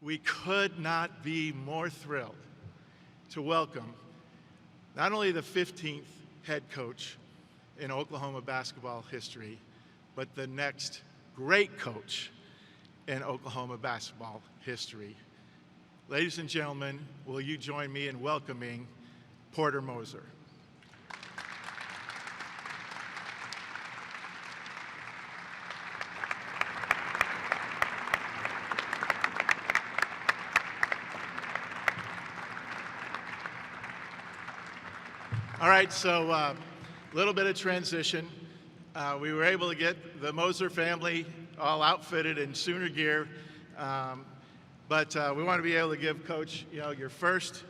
We could not be more thrilled to welcome not only the 15th head coach in Oklahoma basketball history, but the next great coach in Oklahoma basketball history. Ladies and gentlemen, will you join me in welcoming Porter Moser? All right, so a little bit of transition. We were able to get the Moser family all outfitted in Sooner gear, but we want to be able to give Coach, your first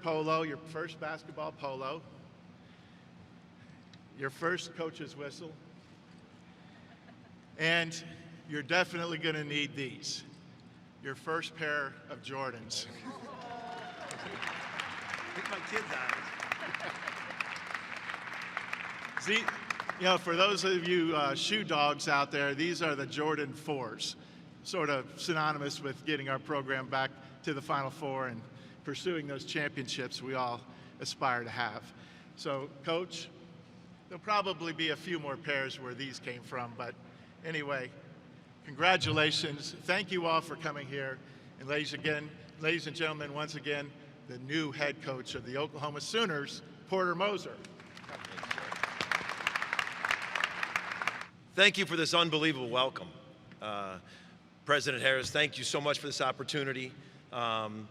polo, your first basketball polo, your first coach's whistle, and you're definitely going to need these, your first pair of Jordans. Pick my kids on it. See, for those of you shoe dogs out there, these are the Jordan 4s, sort of synonymous with getting our program back to the Final Four and pursuing those championships we all aspire to have. So, Coach, there'll probably be a few more pairs where these came from, but anyway, congratulations. Thank you all for coming here. And ladies and gentlemen, once again, the new head coach of the Oklahoma Sooners, Porter Moser. Thank you for this unbelievable welcome. President Harris, thank you so much for this opportunity.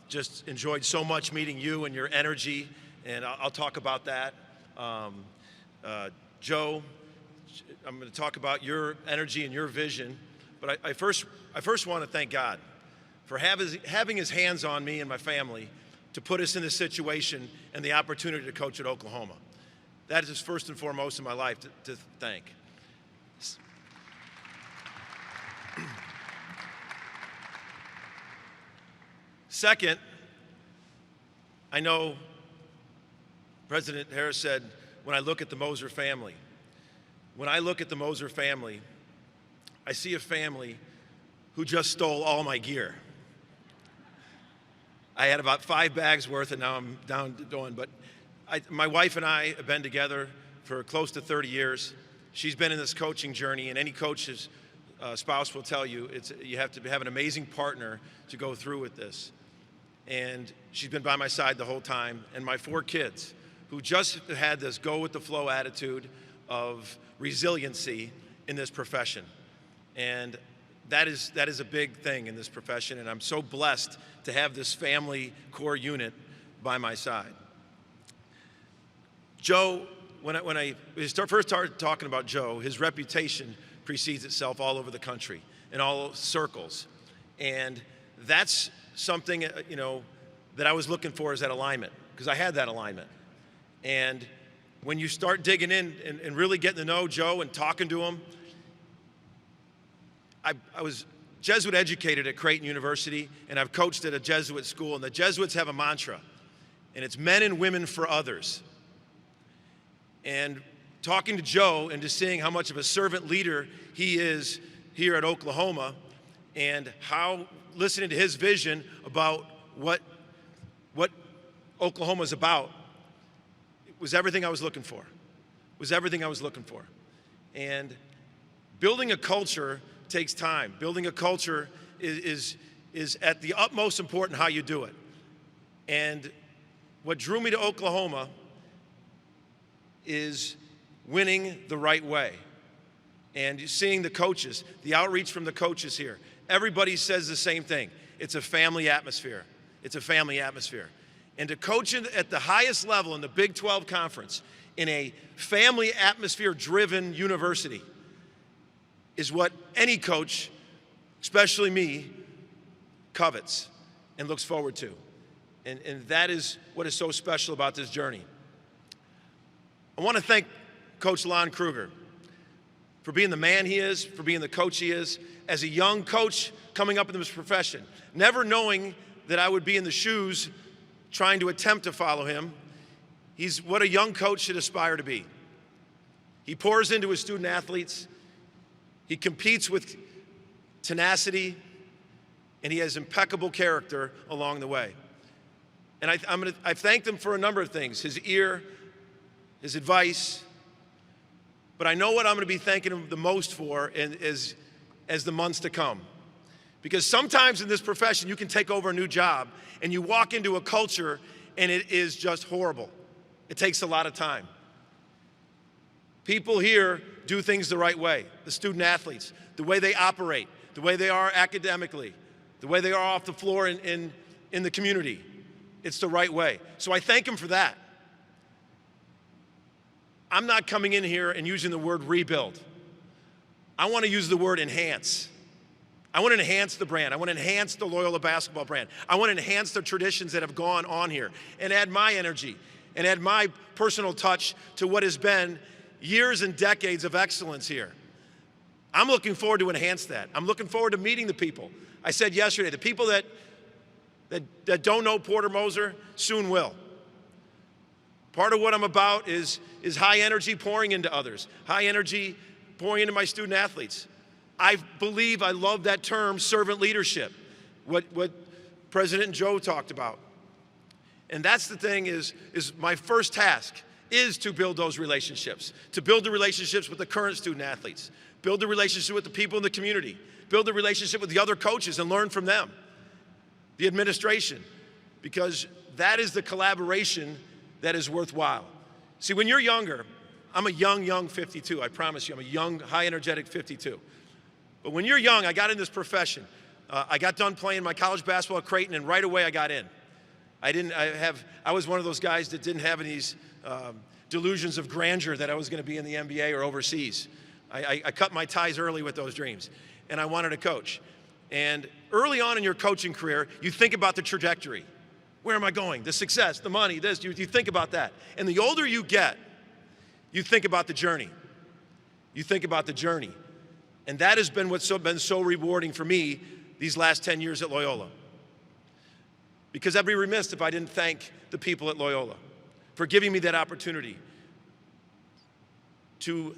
Just enjoyed so much meeting you and your energy, and I'll talk about that. Joe, I'm going to talk about your energy and your vision, but I first want to thank God for having his hands on me and my family to put us in this situation and the opportunity to coach at Oklahoma. That is first and foremost in my life to thank. Second, I know President Harris said, when I look at the Moser family, I see a family who just stole all my gear. I had about 5 bags worth, and now I'm down to one. But my wife and I have been together for close to 30 years. She's been in this coaching journey, and any coach's spouse will tell you you have to have an amazing partner to go through with this. And she's been by my side the whole time. And my 4 kids, who just had this go-with-the-flow attitude of resiliency in this profession. And that is a big thing in this profession, and I'm so blessed to have this family core unit by my side. Joe, when I first started talking about Joe, his reputation precedes itself all over the country, in all circles. And that's something, that I was looking for, is that alignment, because I had that alignment. And when you start digging in and really getting to know Joe and talking to him, I was Jesuit educated at Creighton University, and I've coached at a Jesuit school, and the Jesuits have a mantra, and it's men and women for others. And talking to Joe and just seeing how much of a servant leader he is here at Oklahoma, and how listening to his vision about what Oklahoma's about, it was everything I was looking for. It was everything I was looking for. And building a culture takes time. Building a culture is at the utmost important how you do it. And what drew me to Oklahoma is winning the right way. And seeing the coaches, the outreach from the coaches here. Everybody says the same thing. It's a family atmosphere. It's a family atmosphere. And to coach at the highest level in the Big 12 Conference in a family atmosphere-driven university is what any coach, especially me, covets and looks forward to. And that is what is so special about this journey. I want to thank Coach Lon Kruger for being the man he is, for being the coach he is, as a young coach coming up in this profession, never knowing that I would be in the shoes trying to attempt to follow him. He's what a young coach should aspire to be. He pours into his student athletes. He competes with tenacity. and he has impeccable character along the way. And I've thanked him for a number of things, his ear, his advice, but I know what I'm going to be thanking him the most for as the months to come. Because sometimes in this profession, you can take over a new job and you walk into a culture and it is just horrible. It takes a lot of time. People here do things the right way. The student athletes, the way they operate, the way they are academically, the way they are off the floor in the community. It's the right way. So I thank him for that. I'm not coming in here and using the word rebuild. I want to use the word enhance. I want to enhance the brand. I want to enhance the Loyola basketball brand. I want to enhance the traditions that have gone on here and add my energy and add my personal touch to what has been years and decades of excellence here. I'm looking forward to enhance that. I'm looking forward to meeting the people. I said yesterday, the people that don't know Porter Moser soon will. Part of what I'm about is high energy pouring into others, high energy pouring into my student athletes. I believe I love that term, servant leadership, what President Joe talked about. And that's the thing is my first task is to build those relationships, to build the relationships with the current student athletes, build the relationship with the people in the community, build the relationship with the other coaches and learn from them, the administration, because that is the collaboration that is worthwhile. See, when you're younger, I'm a young 52, I promise you, I'm a young, high energetic 52. But when you're young, I got in this profession. I got done playing my college basketball at Creighton, and right away I got in. I was one of those guys that didn't have any delusions of grandeur that I was going to be in the NBA or overseas. I cut my ties early with those dreams, and I wanted to coach. And early on in your coaching career, you think about the trajectory. Where am I going? The success, the money, this, you think about that. And the older you get, you think about the journey. You think about the journey. And that has been what's been so rewarding for me these last 10 years at Loyola. Because I'd be remiss if I didn't thank the people at Loyola for giving me that opportunity to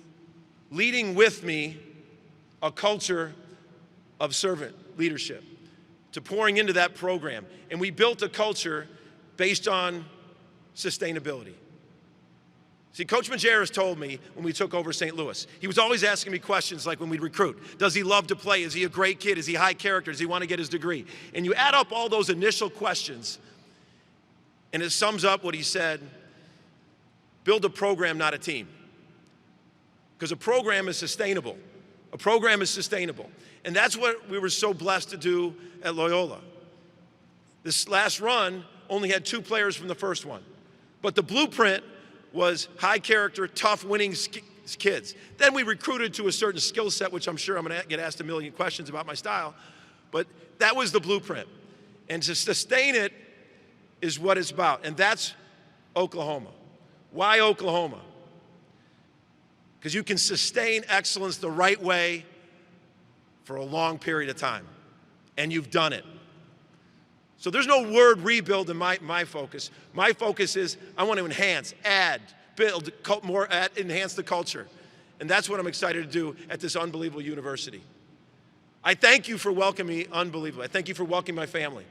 leading with me a culture of servant leadership, to pouring into that program. And we built a culture based on sustainability. See, Coach Majerus told me when we took over St. Louis, he was always asking me questions like when we'd recruit. Does he love to play? Is he a great kid? Is he high character? Does he want to get his degree? And you add up all those initial questions, and it sums up what he said: build a program, not a team. Because a program is sustainable. A program is sustainable. And that's what we were so blessed to do at Loyola. This last run only had 2 players from the first one. But the blueprint was high character, tough, winning kids. Then we recruited to a certain skill set, which I'm sure I'm going to get asked a million questions about my style. But that was the blueprint. And to sustain it is what it's about. And that's Oklahoma. Why Oklahoma? Because you can sustain excellence the right way for a long period of time. And you've done it. So there's no word rebuild in my focus. My focus is I want to enhance, add, build more, enhance the culture. And that's what I'm excited to do at this unbelievable university. I thank you for welcoming me, unbelievable. I thank you for welcoming my family.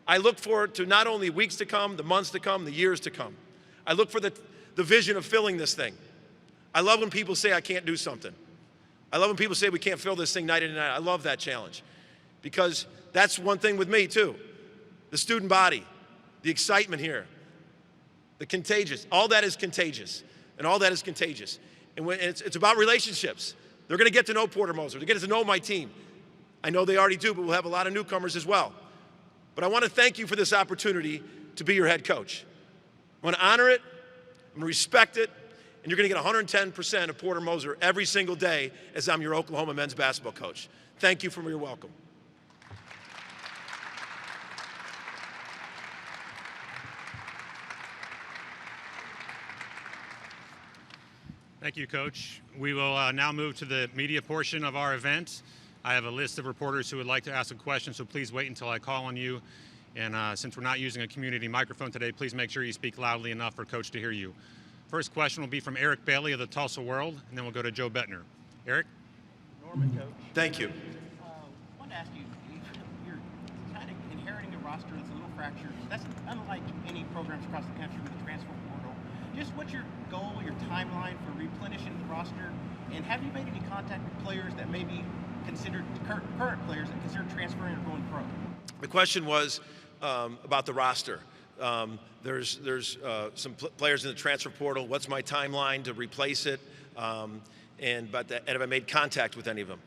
I look forward to not only weeks to come, the months to come, the years to come. I look for the vision of filling this thing. I love when people say I can't do something. I love when people say we can't fill this thing night in and night out. I love that challenge because that's one thing with me too. The student body, the excitement here, the contagious, all that is contagious, and all that is contagious. And when it's about relationships. They're going to get to know Porter Moser. They're going to get to know my team. I know they already do, but we'll have a lot of newcomers as well. But I want to thank you for this opportunity to be your head coach. I want to honor it, I'm going to respect it, and you're going to get 110% of Porter Moser every single day as I'm your Oklahoma men's basketball coach. Thank you for your welcome. Thank you, Coach. We will now move to the media portion of our event. I have a list of reporters who would like to ask a question, so please wait until I call on you. And since we're not using a community microphone today, please make sure you speak loudly enough for Coach to hear you. First question will be from Eric Bailey of the Tulsa World, and then we'll go to Joe Bettner. Eric? Norman, Coach. Thank you. I wanted to ask you, roster that's a little fractured. That's unlike any programs across the country with the transfer portal. Just what's your goal, your timeline for replenishing the roster, and have you made any contact with players that may be considered current players that consider transferring or going pro? The question was about the roster. There's some players in the transfer portal. What's my timeline to replace it? And have I made contact with any of them?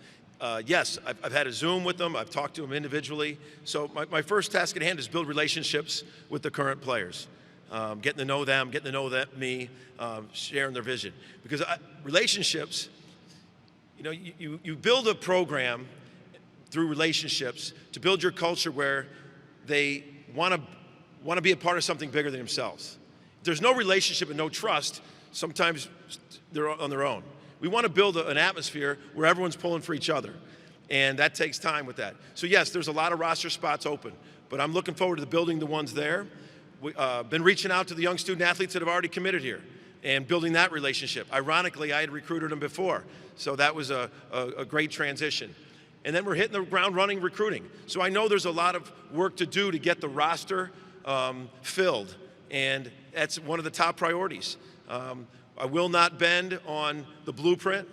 Yes, I've had a Zoom with them. I've talked to them individually. So my first task at hand is build relationships with the current players, getting to know them, getting to know me, sharing their vision. Because relationships, you build a program through relationships to build your culture where they want to be a part of something bigger than themselves. If there's no relationship and no trust, sometimes they're on their own. We want to build an atmosphere where everyone's pulling for each other, and that takes time with that. So yes, there's a lot of roster spots open, but I'm looking forward to building the ones there. We've been reaching out to the young student athletes that have already committed here and building that relationship. Ironically, I had recruited them before, so that was a great transition. And then we're hitting the ground running recruiting. So I know there's a lot of work to do to get the roster filled, and that's one of the top priorities. I will not bend on the blueprint,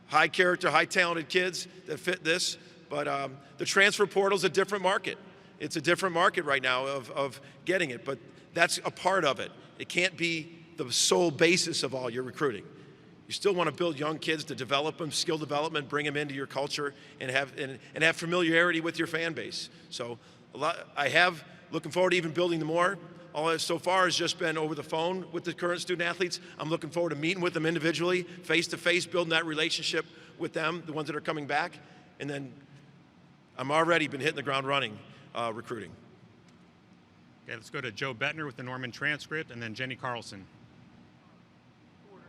high character, high talented kids that fit this, but the transfer portal's a different market. It's a different market right now of getting it, but that's a part of it. It can't be the sole basis of all your recruiting. You still want to build young kids to develop them, skill development, bring them into your culture, and have familiarity with your fan base. So looking forward to even building more. All so far has just been over the phone with the current student athletes. I'm looking forward to meeting with them individually, face-to-face, building that relationship with them, the ones that are coming back. And then I'm already been hitting the ground running, recruiting. Okay, let's go to Joe Bettner with the Norman transcript, and then Jenny Carlson. Porter,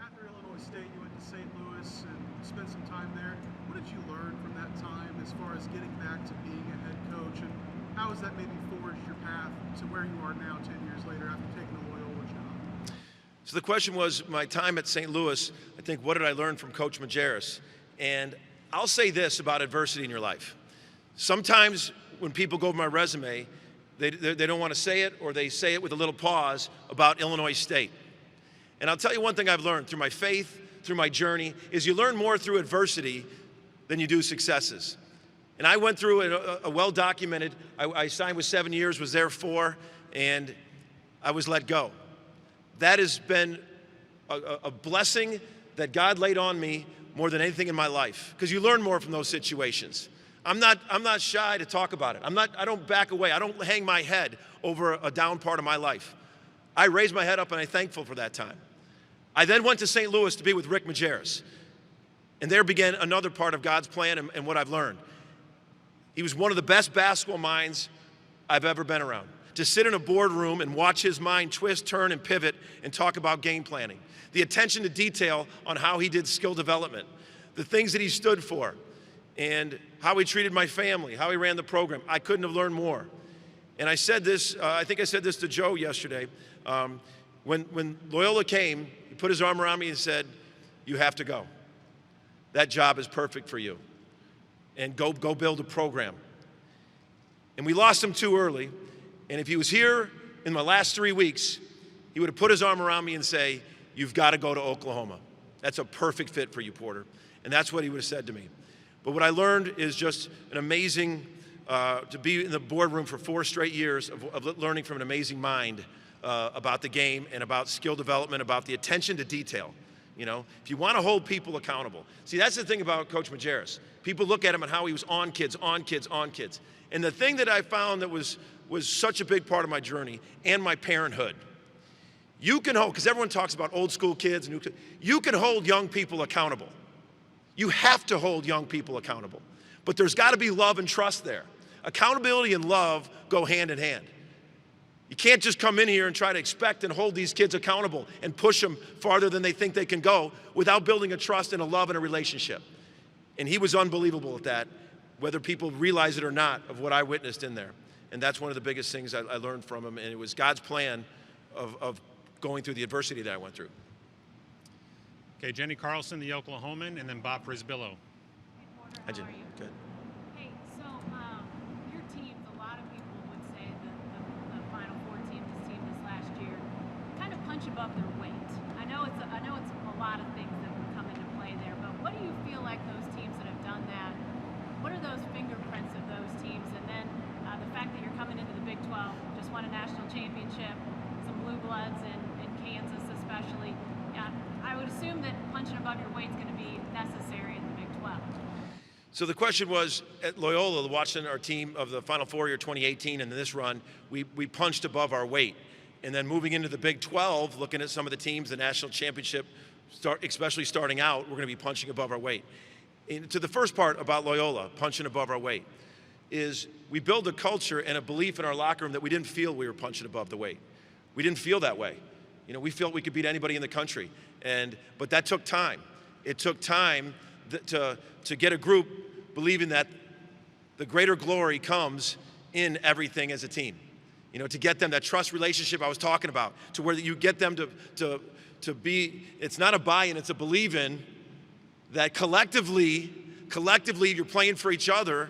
after Illinois State, you went to St. Louis and spent some time there. What did you learn from that time as far as getting back to being a head coach, and how has that maybe forged your path to where you are now 10 years later after taking a Loyola job? So the question was, my time at St. Louis, I think, what did I learn from Coach Majerus? And I'll say this about adversity in your life. Sometimes when people go over my resume, they don't want to say it, or they say it with a little pause about Illinois State. And I'll tell you one thing I've learned through my faith, through my journey, is you learn more through adversity than you do successes. And I went through a well-documented, I signed with 7 years, was there 4, and I was let go. That has been a blessing that God laid on me more than anything in my life, because you learn more from those situations. I'm not shy to talk about it. I don't back away. I don't hang my head over a down part of my life. I raised my head up, and I'm thankful for that time. I then went to St. Louis to be with Rick Majerus, and there began another part of God's plan and what I've learned. He was one of the best basketball minds I've ever been around. To sit in a boardroom and watch his mind twist, turn, and pivot and talk about game planning. The attention to detail on how he did skill development. The things that he stood for. And how he treated my family, how he ran the program. I couldn't have learned more. And I said this, I think I said this to Joe yesterday. When Loyola came, he put his arm around me and said, "You have to go. That job is perfect for you. And go build a program." And we lost him too early. And if he was here in my last 3 weeks, he would have put his arm around me and say, "You've got to go to Oklahoma. That's a perfect fit for you, Porter." And that's what he would have said to me. But what I learned is just an amazing, to be in the boardroom for 4 straight years of learning from an amazing mind about the game and about skill development, about the attention to detail. You know, if you want to hold people accountable. See, that's the thing about Coach Majerus. People look at him and how he was on kids. And the thing that I found that was such a big part of my journey and my parenthood, you can hold, because everyone talks about old school kids, you can hold young people accountable. You have to hold young people accountable. But there's got to be love and trust there. Accountability and love go hand in hand. You can't just come in here and try to expect and hold these kids accountable and push them farther than they think they can go without building a trust and a love and a relationship. And he was unbelievable at that, whether people realize it or not, of what I witnessed in there. And that's one of the biggest things I learned from him. And it was God's plan of going through the adversity that I went through. Okay, Jenny Carlson, the Oklahoman, and then Bob Frisbillo. Hey, Porter, Hi, Jenny. how are you? Good. Hey, so your team, a lot of punch above their weight? I know it's a lot of things that would come into play there, but what do you feel like those teams that have done that? What are those fingerprints of those teams? And then the fact that you're coming into the Big 12, just won a national championship, some blue bloods in Kansas especially. I would assume that punching above your weight is going to be necessary in the Big 12. So the question was, at Loyola, watching our team of the Final Four year 2018 and this run, we punched above our weight. And then moving into the Big 12, looking at some of the teams, the national championship, especially starting out, we're going to be punching above our weight. And to the first part about Loyola, punching above our weight, is we build a culture and a belief in our locker room that we didn't feel we were punching above the weight. We didn't feel that way. You know, we felt we could beat anybody in the country. But that took time. It took time to get a group believing that the greater glory comes in everything as a team. You know, to get them that trust relationship I was talking about, to where you get them to be, it's not a buy-in, it's a believe in that collectively you're playing for each other,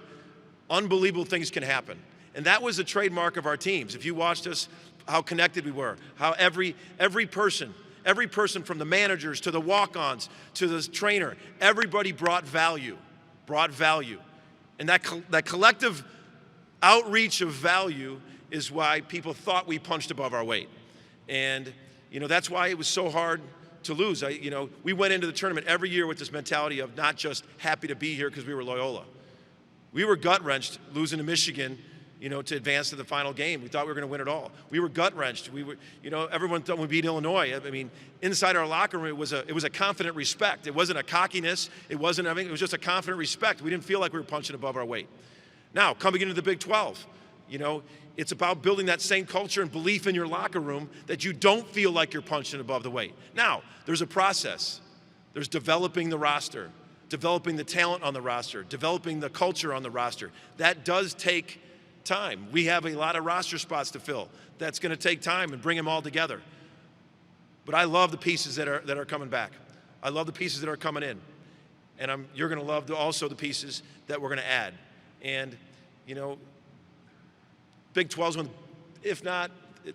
unbelievable things can happen. And that was a trademark of our teams. If you watched us, how connected we were, how every person from the managers to the walk-ons to the trainer, everybody brought value. And that collective outreach of value is why people thought we punched above our weight. And, you know, that's why it was so hard to lose. We went into the tournament every year with this mentality of not just happy to be here because we were Loyola. We were gut-wrenched losing to Michigan, to advance to the final game. We thought we were going to win it all. We were gut-wrenched. Everyone thought we beat Illinois. I mean, inside our locker room, it was a confident respect. It wasn't a cockiness. It wasn't everything. It was just a confident respect. We didn't feel like we were punching above our weight. Now, coming into the Big 12, it's about building that same culture and belief in your locker room that you don't feel like you're punching above the weight. Now, there's a process. There's developing the roster, developing the talent on the roster, developing the culture on the roster. That does take time. We have a lot of roster spots to fill. That's going to take time and bring them all together. But I love the pieces that are coming back. I love the pieces that are coming in. And you're going to love also the pieces that we're going to add. And, Big 12's one, if not,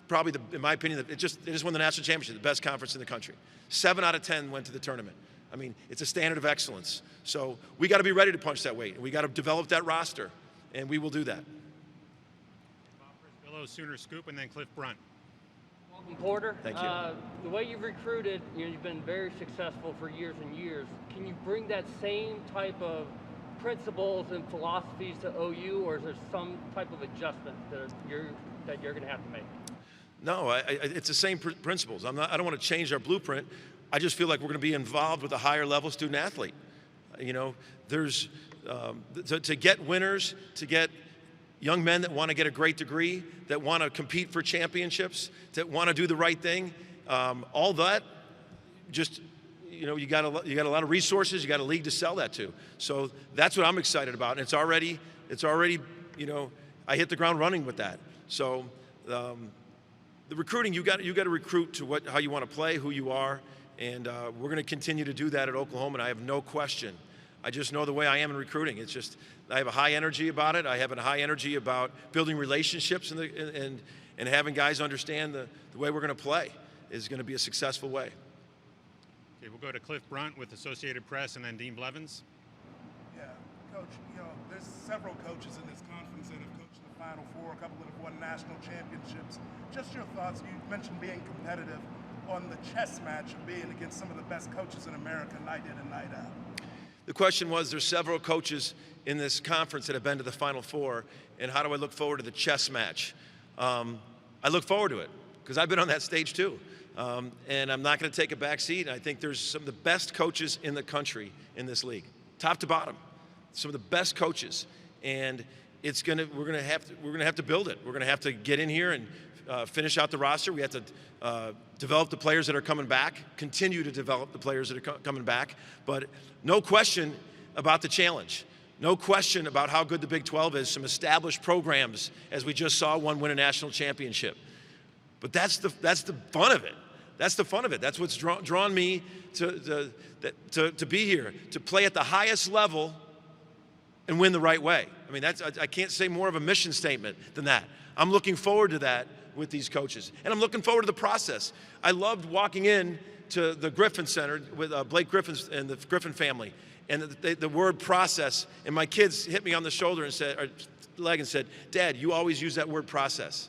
probably, in my opinion, it just won the national championship, the best conference in the country. 7 out of 10 went to the tournament. I mean, it's a standard of excellence. So we got to be ready to punch that weight. And we got to develop that roster, and we will do that. Below Sooner Scoop, and then Cliff Brunt. Welcome, Porter. Thank you. The way you've recruited, you've been very successful for years and years. Can you bring that same type of principles and philosophies to OU, or is there some type of adjustment that you're going to have to make? No, it's the same principles. I don't want to change our blueprint. I just feel like we're going to be involved with a higher level student athlete. There's to get winners, to get young men that want to get a great degree, that want to compete for championships, that want to do the right thing. All that, just you got a lot of resources. You got a league to sell that to. So that's what I'm excited about. And it's already I hit the ground running with that. So the recruiting, you got to recruit to how you want to play, who you are, and we're going to continue to do that at Oklahoma. And I have no question. I just know the way I am in recruiting. It's just I have a high energy about it. I have a high energy about building relationships and having guys understand the way we're going to play is going to be a successful way. Okay, we'll go to Cliff Brunt with Associated Press, and then Dean Blevins. Yeah, Coach, there's several coaches in this conference that have coached the Final Four, a couple that have won national championships. Just your thoughts, you mentioned being competitive on the chess match of being against some of the best coaches in America night in and night out. The question was, there's several coaches in this conference that have been to the Final Four, and how do I look forward to the chess match? I look forward to it, because I've been on that stage too. And I'm not going to take a back seat. I think there's some of the best coaches in the country in this league, top to bottom. Some of the best coaches, and we're going to have to build it. We're going to have to get in here and finish out the roster. We have to develop the players that are coming back, continue to develop the players that are coming back. But no question about the challenge. No question about how good the Big 12 is. Some established programs, as we just saw one win a national championship. But that's the fun of it. That's the fun of it. That's what's drawn me to be here, to play at the highest level and win the right way. I mean, I can't say more of a mission statement than that. I'm looking forward to that with these coaches. And I'm looking forward to the process. I loved walking in to the Griffin Center with Blake Griffin and the Griffin family, and the word process, and my kids hit me on the shoulder and said, or leg and said, Dad, you always use that word process.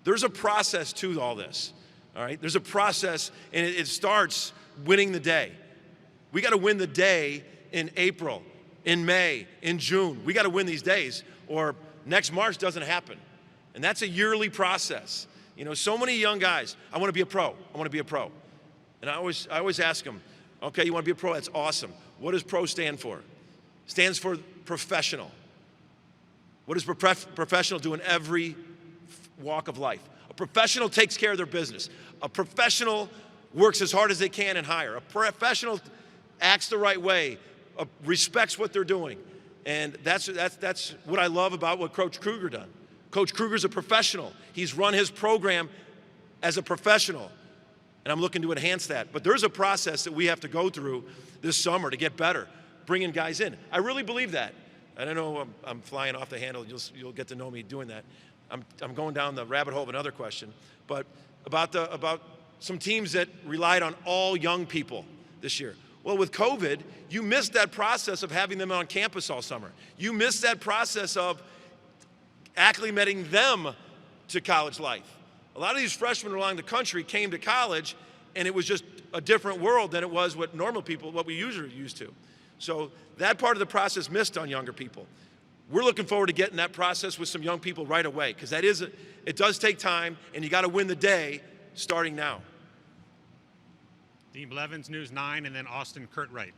There's a process to all this, all right? There's a process, and it starts winning the day. We got to win the day in April, in May, in June. We got to win these days, or next March doesn't happen. And that's a yearly process. You know, so many young guys, I want to be a pro. I want to be a pro. And I always ask them, okay, you want to be a pro? That's awesome. What does pro stand for? Stands for professional. What does professional do in every walk of life? A professional takes care of their business. A professional works as hard as they can and hire. A professional acts the right way, respects what they're doing. And that's what I love about what Coach Kruger done. Coach Kruger's a professional. He's run his program as a professional. And I'm looking to enhance that. But there's a process that we have to go through this summer to get better, bringing guys in. I really believe that. I don't know, I'm flying off the handle. You'll get to know me doing that. I'm going down the rabbit hole of another question. But about some teams that relied on all young people this year. Well, with COVID, you missed that process of having them on campus all summer. You missed that process of acclimating them to college life. A lot of these freshmen around the country came to college, and it was just a different world than it was what normal people, what we usually used to. So that part of the process missed on younger people. We're looking forward to getting that process with some young people right away, because it does take time, and you got to win the day starting now. Dean Blevins, News 9, and then Austin Curtwright.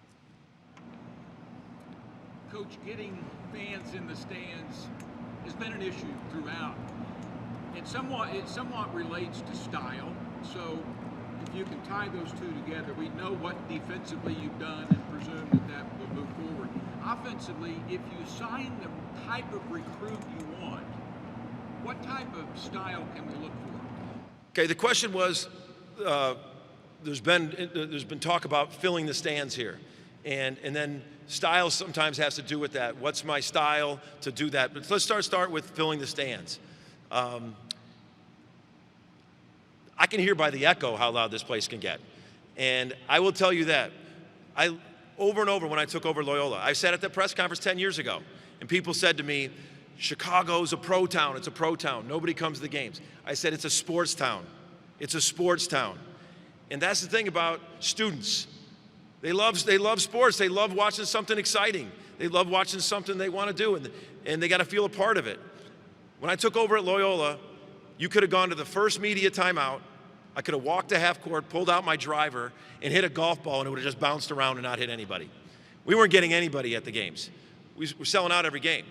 Coach, getting fans in the stands has been an issue throughout. It somewhat relates to style. So if you can tie those two together, we know what defensively you've done and presume that will move forward. Offensively, if you sign the type of recruit you want, what type of style can we look for? Okay, the question was, there's been talk about filling the stands here, and then style sometimes has to do with that. What's my style to do that? But let's start with filling the stands. I can hear by the echo how loud this place can get, and I will tell you that over and over when I took over Loyola, I sat at the press conference 10 years ago, and people said to me, Chicago's a pro town. It's a pro town. Nobody comes to the games. I said it's a sports town. It's a sports town. And that's the thing about students. They love sports. They love watching something exciting. They love watching something they want to do, and they got to feel a part of it. When I took over at Loyola, you could have gone to the first media timeout. I could have walked to half court, pulled out my driver, and hit a golf ball, and it would have just bounced around and not hit anybody. We weren't getting anybody at the games. We were selling out every game.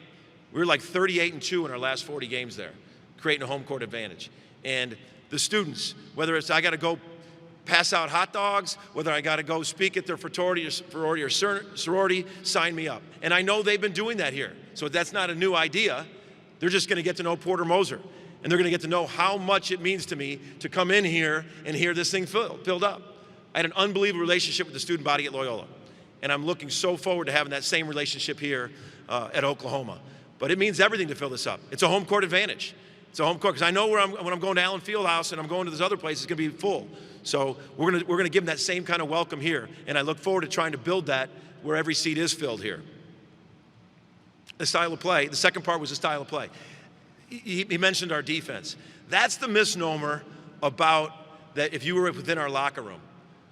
We were like 38-2 in our last 40 games there, creating a home court advantage. And the students, whether it's I got to go pass out hot dogs, whether I got to go speak at their fraternity or sorority, sign me up. And I know they've been doing that here. So that's not a new idea. They're just going to get to know Porter Moser. And they're going to get to know how much it means to me to come in here and hear this thing filled up. I had an unbelievable relationship with the student body at Loyola. And I'm looking so forward to having that same relationship here at Oklahoma. But it means everything to fill this up. It's a home court advantage. It's a home court, because I know when I'm going to Allen Fieldhouse and I'm going to this other place, it's going to be full. So we're going to give them that same kind of welcome here, and I look forward to trying to build that where every seat is filled here. The style of play, the second part was the style of play. He mentioned our defense. That's the misnomer about that if you were within our locker room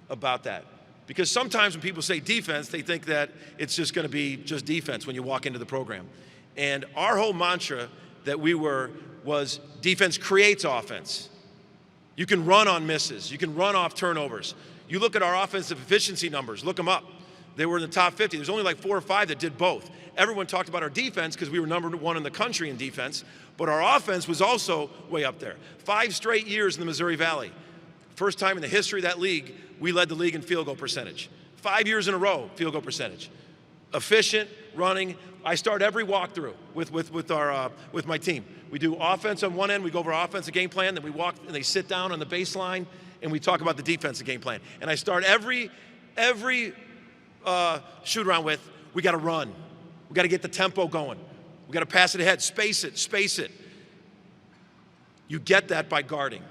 about that. Because sometimes when people say defense, they think that it's just going to be just defense when you walk into the program. And our whole mantra that was defense creates offense. You can run on misses. You can run off turnovers. You look at our offensive efficiency numbers, look them up. They were in the top 50. There's only like 4 or 5 that did both. Everyone talked about our defense because we were number 1 in the country in defense, but our offense was also way up there. 5 straight years in the Missouri Valley. First time in the history of that league, we led the league in field goal percentage. 5 years in a row, field goal percentage. Efficient, running. I start every walkthrough with my team. We do offense on one end, we go over our offensive game plan, then we walk and they sit down on the baseline and we talk about the defensive game plan. And I start every shoot around with, we got to run. We got to get the tempo going. We got to pass it ahead, space it. You get that by guarding.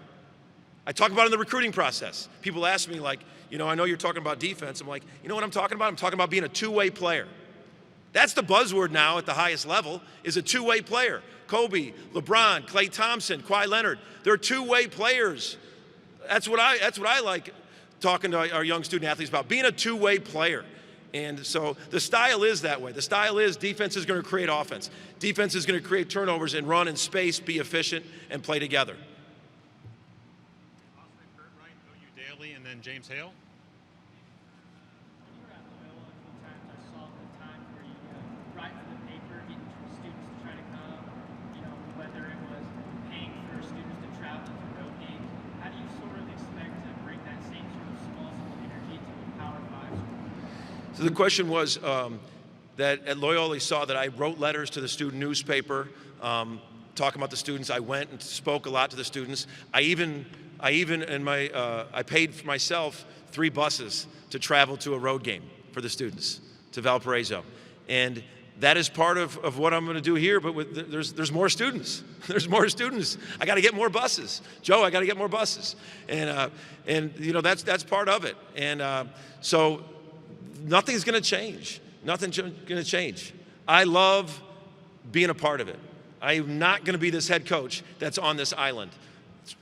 I talk about it in the recruiting process. People ask me like, you know, I know you're talking about defense. I'm like, you know what I'm talking about? I'm talking about being a two-way player. That's the buzzword now at the highest level, is a two-way player. Kobe, LeBron, Klay Thompson, Kawhi Leonard, they're two-way players. That's what I like talking to our young student athletes about, being a two-way player. And so the style is that way. The style is defense is going to create offense. Defense is going to create turnovers and run in space, be efficient, and play together. Austin, Kurt Wright, OU Daily, and then James Hale. When you were at Loyola, a few times I saw the times where you write for the paper, getting students to try to come, you know, whether it was paying for students to travel to road games. How do you sort of expect to bring that same sort of small school energy to a Power 5 school? So the question was that at Loyola saw that I wrote letters to the student newspaper talking about the students. I went and spoke a lot to the students. I paid for myself 3 buses to travel to a road game for the students to Valparaiso, and that is part of what I'm going to do here. But there's more students. There's more students. I got to get more buses. Joe, I got to get more buses, and you know that's part of it. And so nothing's going to change. Nothing's going to change. I love being a part of it. I'm not going to be this head coach that's on this island.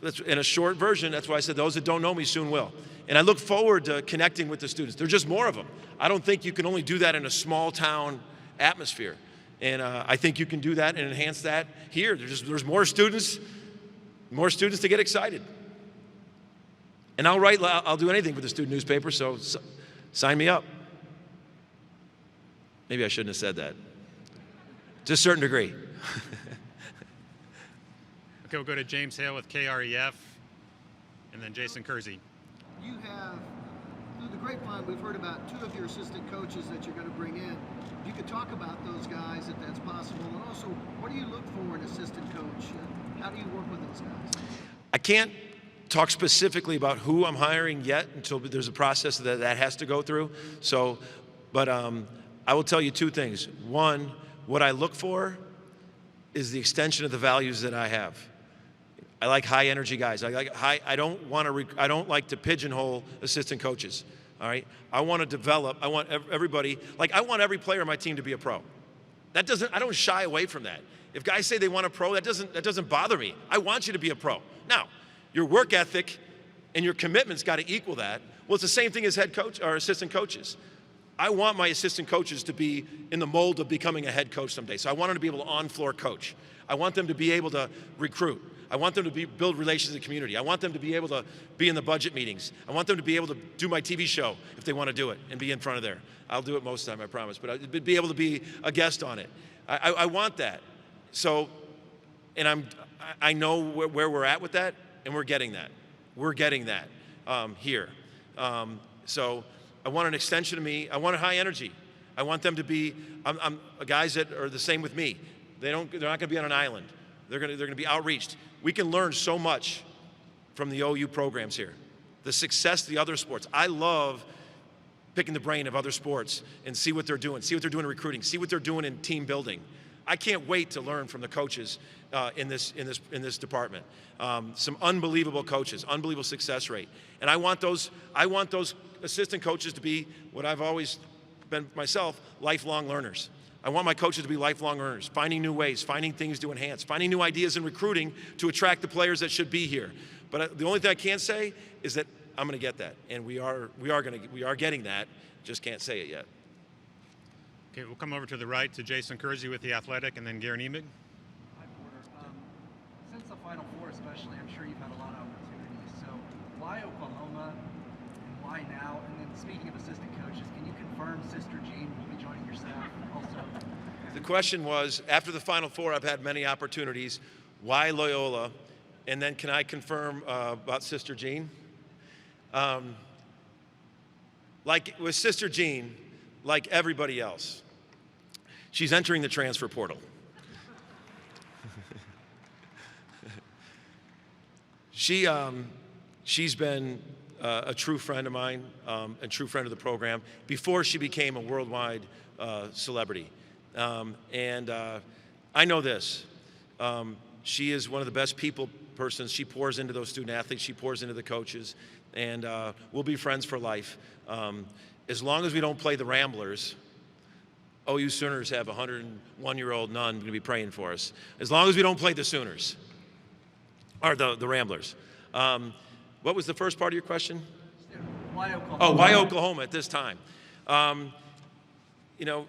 That's, in a short version, that's why I said those that don't know me soon will. And I look forward to connecting with the students. There's just more of them. I don't think you can only do that in a small town atmosphere. And I think you can do that and enhance that here. There's more students to get excited. And I'll do anything for the student newspaper, so sign me up. Maybe I shouldn't have said that. To a certain degree. Okay, we'll go to James Hale with KREF, and then Jason Kersey. You have, through the grapevine, we've heard about 2 of your assistant coaches that you're going to bring in. You could talk about those guys if that's possible, and also, what do you look for in an assistant coach? How do you work with those guys? I can't talk specifically about who I'm hiring yet until there's a process that has to go through. So, but I will tell you 2 things. One, what I look for is the extension of the values that I have. I like high energy guys. I don't like to pigeonhole assistant coaches. All right. I want to develop. I want everybody. I want every player on my team to be a pro. I don't shy away from that. If guys say they want a pro, that doesn't bother me. I want you to be a pro. Now, your work ethic and your commitment's got to equal that. Well, it's the same thing as head coach or assistant coaches. I want my assistant coaches to be in the mold of becoming a head coach someday. So I want them to be able to on-floor coach. I want them to be able to recruit. I want them to build relations in the community. I want them to be able to be in the budget meetings. I want them to be able to do my TV show if they want to do it and be in front of there. I'll do it most of the time, I promise, but I'd be able to be a guest on it. I want that. So, and I know where we're at with that, and we're getting that. We're getting that here. So I want an extension of me. I want a high energy. I want them to be guys that are the same with me. They're not going to be on an island. They're going to be outreached. We can learn so much from the OU programs here. The success of the other sports. I love picking the brain of other sports and see what they're doing. See what they're doing in recruiting. See what they're doing in team building. I can't wait to learn from the coaches in this department. Some unbelievable coaches, unbelievable success rate. And I want those assistant coaches to be what I've always been myself, lifelong learners. I want my coaches to be lifelong learners, finding new ways, finding things to enhance, finding new ideas in recruiting to attract the players that should be here. But the only thing I can say is that I'm going to get that, and we are getting that. Just can't say it yet. Okay, we'll come over to the right to Jason Kersey with The Athletic, and then Garen Emig. Hi, Porter. Since the Final Four especially, I'm sure you've had a lot of opportunities. So why Oklahoma, and why now? And then speaking of assistant coaches, can you confirm Sister Jean will be joining your staff also? The question was, after the Final Four, I've had many opportunities. Why Loyola? And then can I confirm about Sister Jean? Like with Sister Jean, like everybody else, she's entering the transfer portal. She's been a true friend of mine, a true friend of the program, before she became a worldwide celebrity. And I know this. She is one of the best people person. She pours into those student athletes. She pours into the coaches. And we'll be friends for life. As long as we don't play the Ramblers, OU Sooners have a 101-year-old nun going to be praying for us. As long as we don't play the Sooners, or the Ramblers. What was the first part of your question? Why Oklahoma? Oh, why Oklahoma at this time? You know,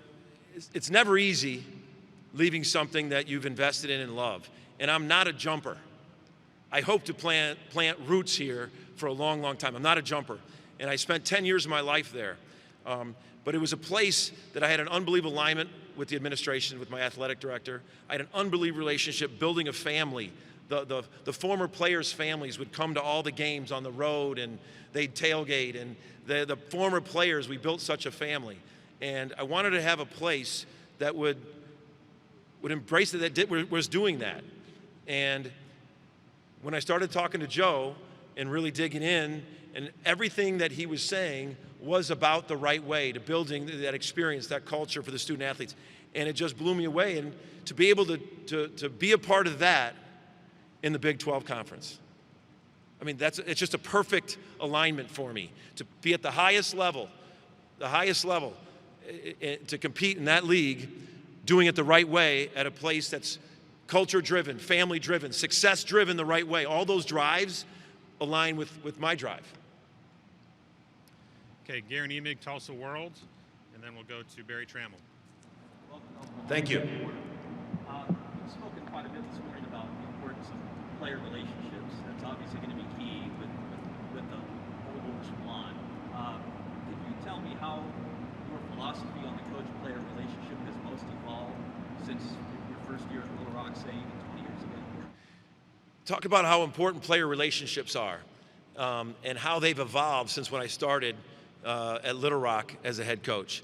it's never easy leaving something that you've invested in and love. And I'm not a jumper. I hope to plant roots here for a long, long time. I'm not a jumper. And I spent 10 years of my life there. But it was a place that I had an unbelievable alignment with the administration, with my athletic director. I had an unbelievable relationship, building a family. The former players' families would come to all the games on the road, and they'd tailgate. And the former players, we built such a family. And I wanted to have a place that would embrace it, that was doing that. And when I started talking to Joe and really digging in, and everything that he was saying was about the right way to building that experience, that culture for the student athletes. And it just blew me away. And to be able to be a part of that in the Big 12 Conference. I mean, it's just a perfect alignment for me to be at the highest level, to compete in that league, doing it the right way at a place that's culture-driven, family-driven, success-driven the right way. All those drives align with my drive. Okay, Garen Emig, Tulsa World, and then we'll go to Barry Trammell. Thank you. You've spoken quite a bit this morning about the importance of player relationships. That's obviously going to be key with the whole squad. Could you tell me how your philosophy on the coach-player relationship has most evolved since your first year at Little Rock, say, 20 years ago? Talk about how important player relationships are, and how they've evolved since when I started at Little Rock as a head coach.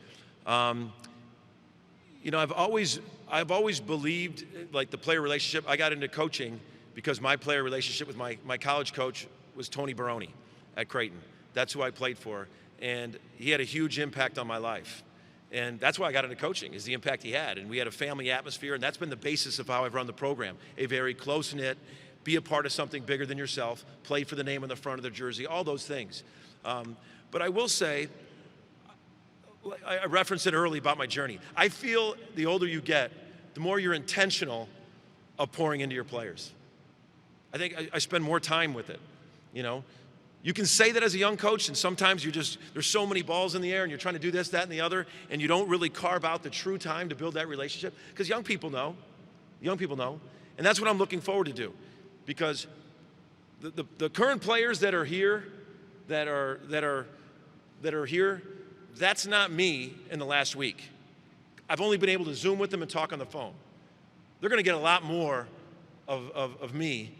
You know, I've always believed, like, the player relationship. I got into coaching because my player relationship with my college coach was Tony Baroni at Creighton. That's who I played for, and he had a huge impact on my life. And that's why I got into coaching, is the impact he had. And we had a family atmosphere, and that's been the basis of how I've run the program. A very close-knit, be a part of something bigger than yourself, play for the name on the front of the jersey, all those things. But I will say, I referenced it early about my journey. I feel the older you get, the more you're intentional of pouring into your players. I think I spend more time with it, you know. You can say that as a young coach, and sometimes there's so many balls in the air, and you're trying to do this, that, and the other, and you don't really carve out the true time to build that relationship, because young people know. And that's what I'm looking forward to do, because the current players that are here, that are here, that's not me in the last week. I've only been able to Zoom with them and talk on the phone. They're going to get a lot more of me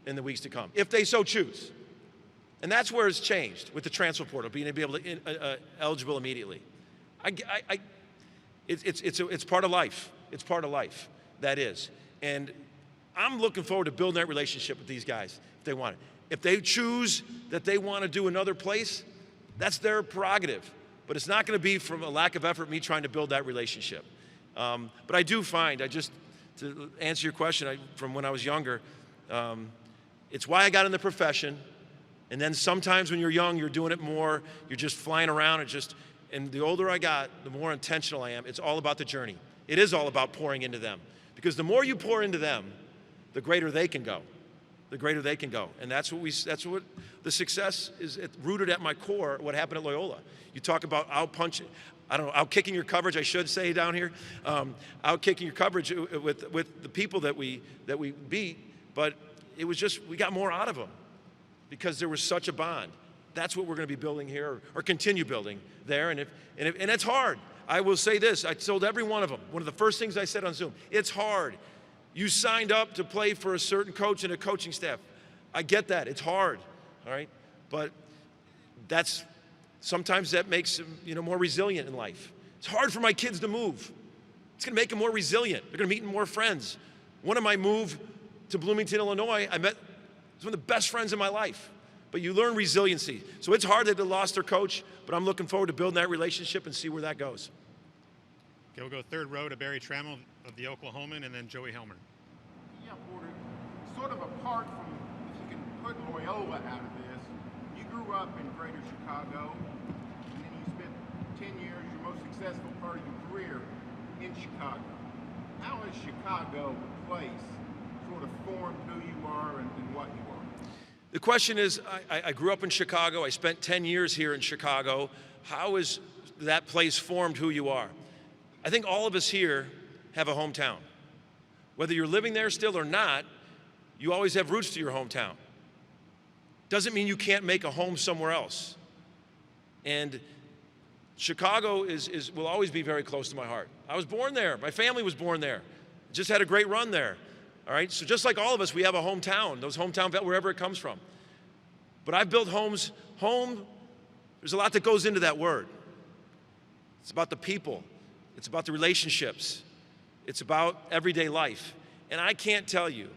in the weeks to come, if they so choose. And that's where it's changed with the transfer portal, being able to eligible immediately. It's part of life. It's part of life. That is. And I'm looking forward to building that relationship with these guys if they want it. If they choose that they want to do another place, that's their prerogative. But it's not going to be from a lack of effort, me trying to build that relationship. But I do find, to answer your question, from when I was younger, it's why I got in the profession. And then sometimes when you're young, you're doing it more, you're just flying around, and the older I got, the more intentional I am. It's all about the journey. It is all about pouring into them. Because the more you pour into them, the greater they can go. The greater they can go. And that's what the success is rooted at my core, what happened at Loyola. You talk about out-kicking your coverage, I should say down here, out-kicking your coverage with the people that we beat, but it was just, we got more out of them because there was such a bond. That's what we're going to be building here, or continue building there. And it's hard. I will say this, I told every one of them, one of the first things I said on Zoom, it's hard. You signed up to play for a certain coach and a coaching staff. I get that, it's hard, all right? But sometimes that makes them, more resilient in life. It's hard for my kids to move. It's gonna make them more resilient. They're gonna meet more friends. One of my move to Bloomington, Illinois, I met one of the best friends in my life. But you learn resiliency. So it's hard that they lost their coach, but I'm looking forward to building that relationship and see where that goes. Okay, we'll go third row to Barry Trammell of the Oklahoman, and then Joey Helmer. Yeah, Porter, sort of apart from put Loyola out of this, you grew up in Greater Chicago, and then you spent 10 years, your most successful part of your career, in Chicago. How has Chicago, the place, sort of formed who you are and what you are? The question is, I grew up in Chicago. I spent 10 years here in Chicago. How has that place formed who you are? I think all of us here have a hometown. Whether you're living there still or not, you always have roots to your hometown. Doesn't mean you can't make a home somewhere else. And Chicago will always be very close to my heart. I was born there. My family was born there. Just had a great run there. All right, so just like all of us, we have a hometown, those hometown, wherever it comes from. But I've built homes. Home, there's a lot that goes into that word. It's about the people. It's about the relationships. It's about everyday life. And I can't tell you,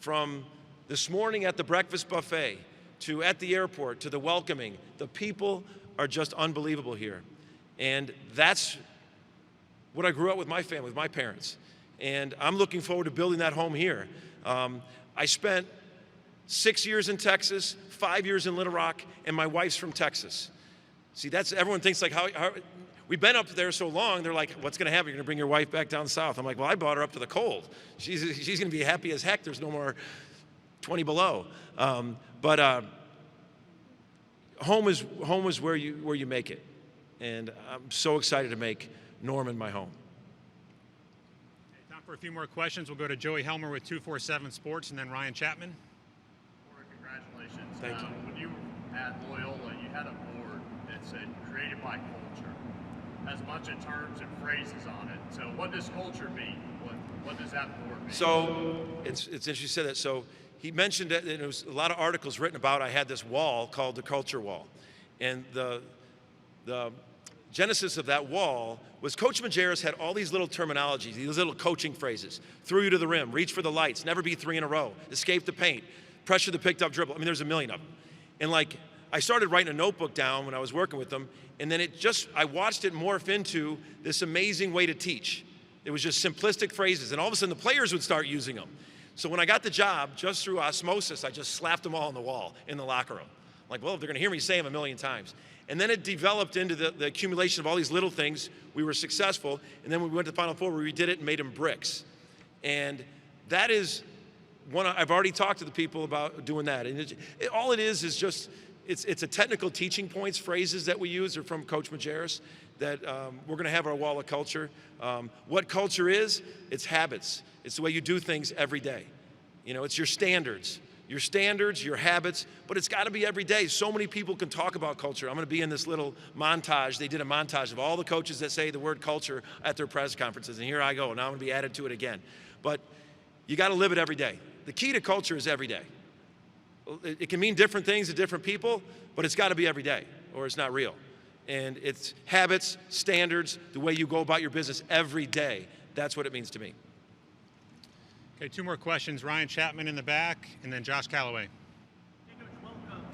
from this morning at the breakfast buffet, to at the airport, to the welcoming, the people are just unbelievable here. And that's what I grew up with my family, with my parents. And I'm looking forward to building that home here. I spent 6 years in Texas, 5 years in Little Rock, and my wife's from Texas. See, everyone thinks like, how we've been up there so long, they're like, what's gonna happen? You're gonna bring your wife back down south. I'm like, well, I brought her up to the cold. She's gonna be happy as heck. There's no more 20 below. Home is where you make it. And I'm so excited to make Norman my home. Time for a few more questions. We'll go to Joey Helmer with 247 Sports and then Ryan Chapman. Congratulations. Thank you. When you were at Loyola, you had a board that said created by culture. Has a bunch of terms and phrases on it. So what does culture mean? What does that board mean? So it's interesting you said that. So he mentioned that there was a lot of articles written about. I had this wall called the culture wall. And the genesis of that wall was Coach Majerus had all these little terminologies, these little coaching phrases. Threw you to the rim, reach for the lights, never be 3 in a row, escape the paint, pressure the picked up dribble. I mean, there's a million of them. And like, I started writing a notebook down when I was working with them, and then I watched it morph into this amazing way to teach. It was just simplistic phrases, and all of a sudden the players would start using them. So when I got the job, just through osmosis, I just slapped them all on the wall in the locker room. Like, well, if they're gonna hear me say them a million times. And then it developed into the accumulation of all these little things. We were successful, and then when we went to the Final Four, we redid it and made them bricks. And that is one, I've already talked to the people about doing that. And all it is just, it's a technical teaching points, phrases that we use are from Coach Majerus, that we're gonna have our wall of culture. What culture is, it's habits. It's the way you do things every day. You know, it's your standards, your habits, but it's gotta be every day. So many people can talk about culture. I'm gonna be in this little montage. They did a montage of all the coaches that say the word culture at their press conferences, and here I go, now I'm gonna be added to it again. But you gotta live it every day. The key to culture is every day. It can mean different things to different people, but it's gotta be every day, or it's not real. And it's habits, standards, the way you go about your business every day. That's what it means to me. Okay, 2 more questions. Ryan Chapman in the back, and then Josh Calloway. Hey, Coach, welcome.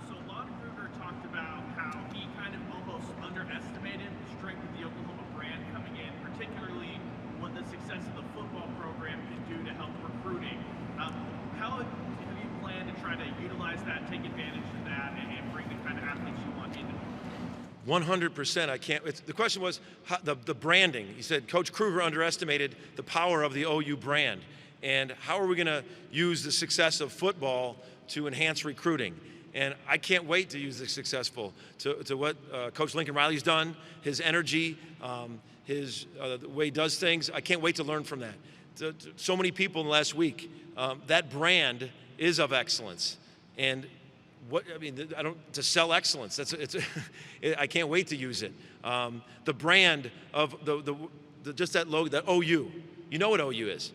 So Lon Kruger talked about how he kind of almost underestimated the strength of the Oklahoma brand coming in, particularly what the success of the football program can do to help recruiting. How have you planned to try to utilize that, take advantage of that, and bring the kind of athletes you want into it? 100%. I can't. The question was the branding. He said Coach Kruger underestimated the power of the OU brand. And how are we going to use the success of football to enhance recruiting? And I can't wait to use the successful to what Coach Lincoln Riley's done, his energy, the way he does things. I can't wait to learn from that. So many people in the last week, that brand is of excellence. And to sell excellence. I can't wait to use it. The brand of just that logo, that OU. You know what OU is.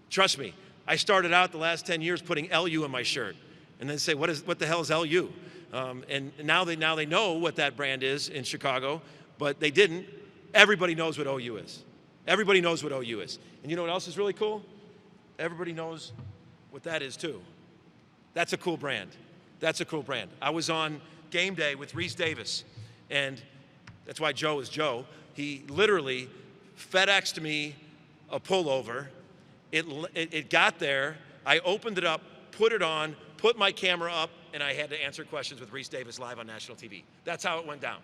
Trust me. I started out the last 10 years putting LU in my shirt, and then say, what the hell is LU? And now they know what that brand is in Chicago, but they didn't. Everybody knows what OU is. Everybody knows what OU is. And you know what else is really cool? Everybody knows what that is too. That's a cool brand. That's a cool brand. I was on game day with Reese Davis, and that's why Joe is Joe. He literally FedExed me a pullover. It got there. I opened it up, put it on, put my camera up, and I had to answer questions with Reese Davis live on national TV. That's how it went down.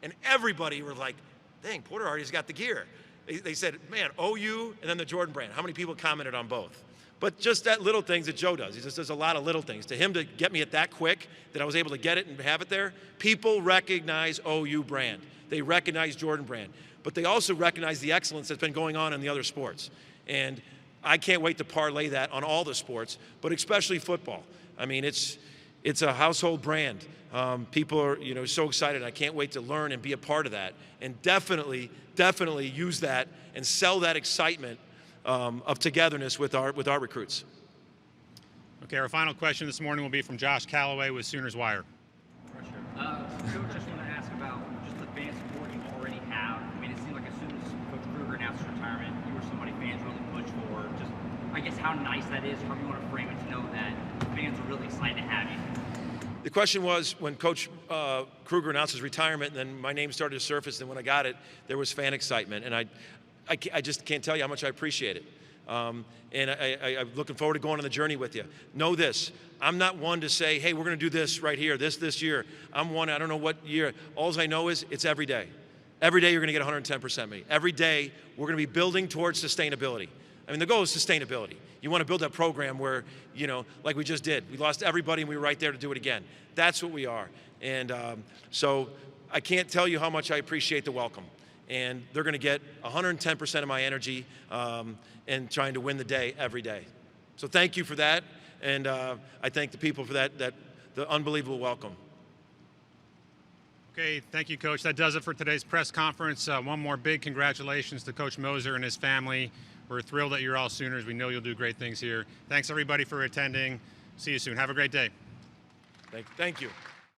And everybody was like, dang, Porter already's got the gear. They said, man, OU and then the Jordan brand. How many people commented on both? But just that little things that Joe does. He just does a lot of little things. To him to get me it that quick that I was able to get it and have it there, people recognize OU brand. They recognize Jordan brand. But they also recognize the excellence that's been going on in the other sports. And I can't wait to parlay that on all the sports, but especially football. I mean, it's a household brand. People are so excited. I can't wait to learn and be a part of that. And definitely use that and sell that excitement of togetherness with our recruits. Okay, our final question this morning will be from Josh Calloway with Sooners Wire. Coach, just want to ask about just the fan support you already have. I mean, it seemed like as soon as Coach Kruger announced his retirement, you were somebody fans really pushed for. Just, I guess, how nice that is, how you want to frame it to know that fans are really excited to have you. The question was, when Coach Kruger announced his retirement, and then my name started to surface, and when I got it, there was fan excitement, and I just can't tell you how much I appreciate it. And I'm looking forward to going on the journey with you. Know this, I'm not one to say, hey, we're going to do this right here, this year. I'm one, I don't know what year. All I know is it's every day. Every day you're going to get 110% me. Every day we're going to be building towards sustainability. I mean, the goal is sustainability. You want to build that program where, like we just did. We lost everybody and we were right there to do it again. That's what we are. And so I can't tell you how much I appreciate the welcome. And they're going to get 110% of my energy and trying to win the day every day. So thank you for that. And I thank the people for the unbelievable welcome. Okay, thank you, Coach. That does it for today's press conference. One more big congratulations to Coach Moser and his family. We're thrilled that you're all Sooners. We know you'll do great things here. Thanks, everybody, for attending. See you soon. Have a great day. Thank you.